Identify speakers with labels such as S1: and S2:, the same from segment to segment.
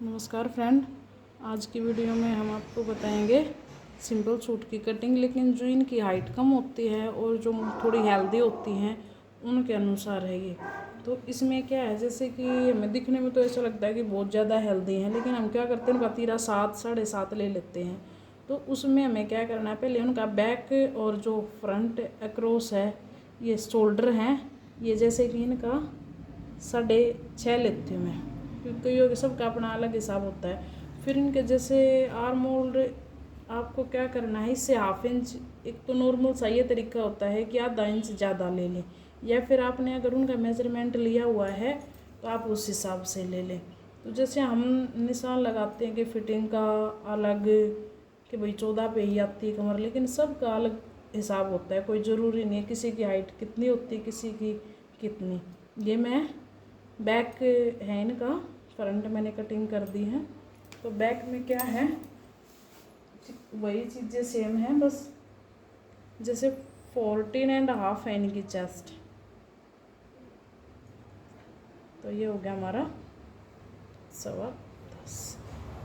S1: नमस्कार फ्रेंड, आज की वीडियो में हम आपको बताएंगे सिंपल सूट की कटिंग, लेकिन जो इनकी हाइट कम होती है और जो थोड़ी हेल्दी होती हैं उनके अनुसार है ये। तो इसमें क्या है, जैसे कि हमें दिखने में तो ऐसा लगता है कि बहुत ज़्यादा हेल्दी है, लेकिन हम क्या करते हैं, उनका तीरा 7 साढ़े 7 ले लेते हैं। तो उसमें हमें क्या करना है, पहले उनका बैक और जो फ्रंट अक्रॉस है, ये शोल्डर हैं, ये जैसे कि इनका 6.5 लेती हूँ मैं, क्योंकि कईयों के सबका अपना अलग हिसाब होता है। फिर इनके जैसे आर्म होल्ड आपको क्या करना है, इससे 1/2 इंच, एक तो नॉर्मल सा ये तरीका होता है कि आधा इंच ज़्यादा ले लें, या फिर आपने अगर उनका मेजरमेंट लिया हुआ है तो आप उस हिसाब से ले लें। तो जैसे हम निशान लगाते हैं कि फिटिंग का अलग, कि भाई 14 पे ही आती है कमर, लेकिन सबका अलग हिसाब होता है, कोई ज़रूरी नहीं है किसी की हाइट कितनी होती है किसी की कितनी। ये मैं बैक है इनका, फ्रंट मैंने कटिंग कर दी है। तो बैक में क्या है, वही चीज़ें सेम है, बस जैसे 14.5 है इनकी चेस्ट। तो ये हो गया हमारा 10.25।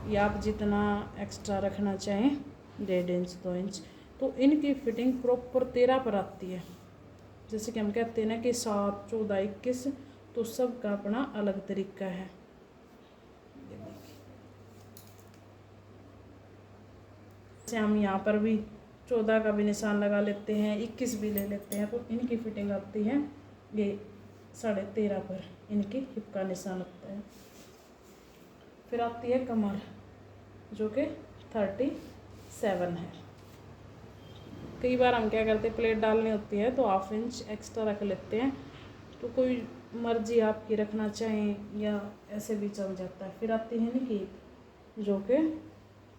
S1: ये आप जितना एक्स्ट्रा रखना चाहें, 1.5 इंच 2 इंच। तो इनकी फिटिंग प्रॉपर 13 पर आती है। जैसे कि हम कहते हैं ना कि 7, 14, 21, तो सबका अपना अलग तरीका है। जैसे हम यहाँ पर भी 14 का भी निशान लगा लेते हैं, 21 भी ले लेते हैं, तो इनकी फिटिंग आती है ये 13.5 पर, इनकी हिप का निशान लगता है। फिर आती है कमर, जो कि 37 है। कई बार हम क्या करते हैं, प्लेट डालनी होती है तो 1/2 इंच एक्स्ट्रा रख लेते हैं, तो कोई मर्जी आपकी रखना चाहें या ऐसे भी चल जाता है। फिर आती है इनकी, जो कि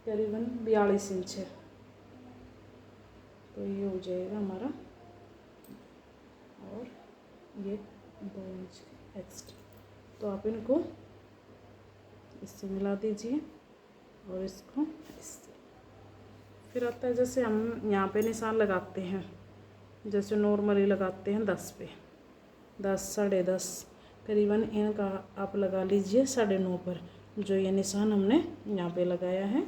S1: करीबन 42 इंच है। तो ये हो जाएगा हमारा, और ये 2 इंच एक्स्ट्रा। तो आप इनको इससे मिला दीजिए और इसको इससे। फिर आता है, जैसे हम यहाँ पे निशान लगाते हैं, जैसे नॉर्मली लगाते हैं 10 पे, 10, 10.5 करीबन इनका आप लगा लीजिए 9.5 पर, जो ये निशान हमने यहाँ पे लगाया है।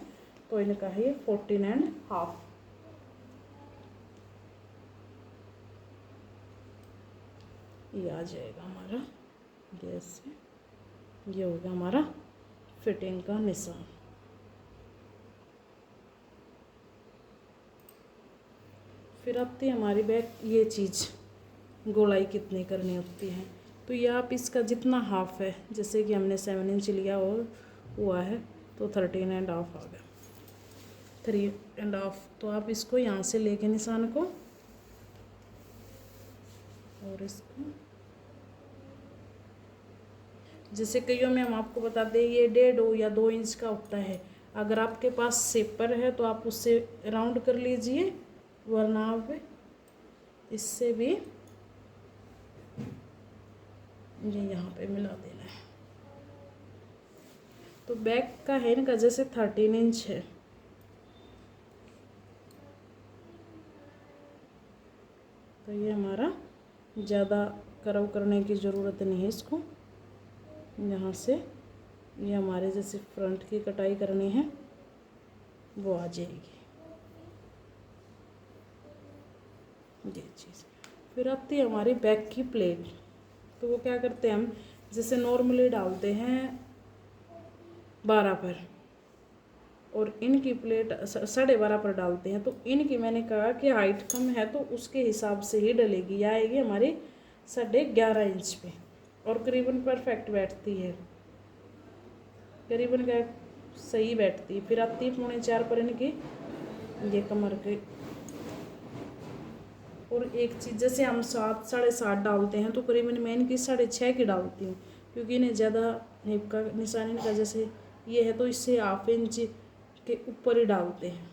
S1: तो इनका है 14.5। ये आ जाएगा हमारा गैस से। ये हो गया हमारा फिटिंग का निशान। फिर आती है हमारी बैक, ये चीज़ गोलाई कितनी करनी होती है। तो ये आप इसका जितना हाफ है, जैसे कि हमने 7 इंच लिया और हुआ है, तो 13.5 आ गया, 3.5। तो आप इसको यहाँ से लेके निशान को, और इसको जैसे कईयों में हम आपको बता दें ये 1.5 या 2 इंच का होता है। अगर आपके पास सेपर है तो आप उससे राउंड कर लीजिए, वरना आप इससे भी ये यहाँ पे मिला देना है। तो बैक का है इनका जैसे 13 इंच है, तो ये हमारा ज़्यादा कर्व करने की ज़रूरत नहीं है। इसको यहाँ से ये हमारे जैसे फ्रंट की कटाई करनी है वो आ जाएगी, ये चीज़। फिर आती है हमारी बैक की प्लेट। तो वो क्या करते हैं, हम जैसे नॉर्मली डालते हैं 12 पर, और इनकी प्लेट 12.5 पर डालते हैं। तो इनकी मैंने कहा कि हाइट कम है तो उसके हिसाब से ही डलेगी, यह आएगी हमारी 11.5 इंच पे, और करीबन परफेक्ट बैठती है, करीबन क्या सही बैठती है। फिर आती है 3.25 पर इनकी ये कमर के। और एक चीज़, जैसे हम 7, 7.5 डालते हैं, तो करीबन मैं इनकी 6.5 की डालती हूँ, क्योंकि इन्हें ज़्यादा हिप का निशान इनका जैसे ये है, तो इससे 1/2 इंच के ऊपर ही डालते हैं।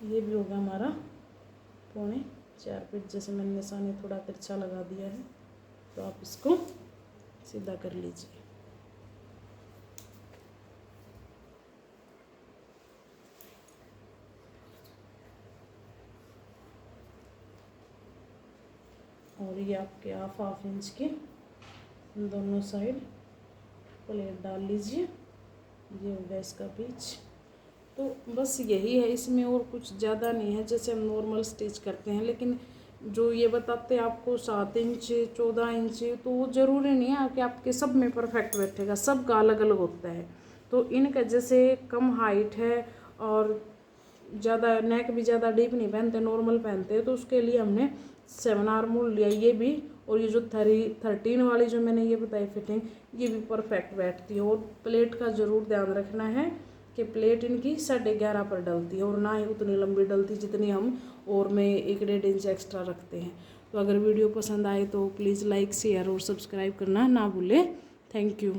S1: ये भी होगा हमारा 3.25 फीट। जैसे मैंने निशान थोड़ा तिरछा लगा दिया है, तो आप इसको सीधा कर लीजिए। और ये आपके 1/2 इंच के दोनों साइड प्लेट डाल लीजिए। ये हो गया इसका पीच। तो बस यही है, इसमें और कुछ ज़्यादा नहीं है, जैसे हम नॉर्मल स्टिच करते हैं। लेकिन जो ये बताते हैं आपको 7 इंच 14 इंच, तो वो ज़रूरी नहीं है कि आपके सब में परफेक्ट बैठेगा, सबका अलग अलग होता है। तो इनका जैसे कम हाइट है और ज़्यादा नेक भी ज़्यादा डीप नहीं पहनते, नॉर्मल पहनते हैं, तो उसके लिए हमने 7 आर्मोल लिया ये भी। और ये जो 13 वाली जो मैंने ये बताई फिटिंग, ये भी परफेक्ट बैठती है। और प्लेट का ज़रूर ध्यान रखना है कि प्लेट इनकी 11.5 पर डलती है और ना ही उतनी लंबी डलती जितनी हम और में 1-1.5 इंच एक्स्ट्रा रखते हैं। तो अगर वीडियो पसंद आए तो प्लीज़ लाइक शेयर और सब्सक्राइब करना ना भूलें। Thank you.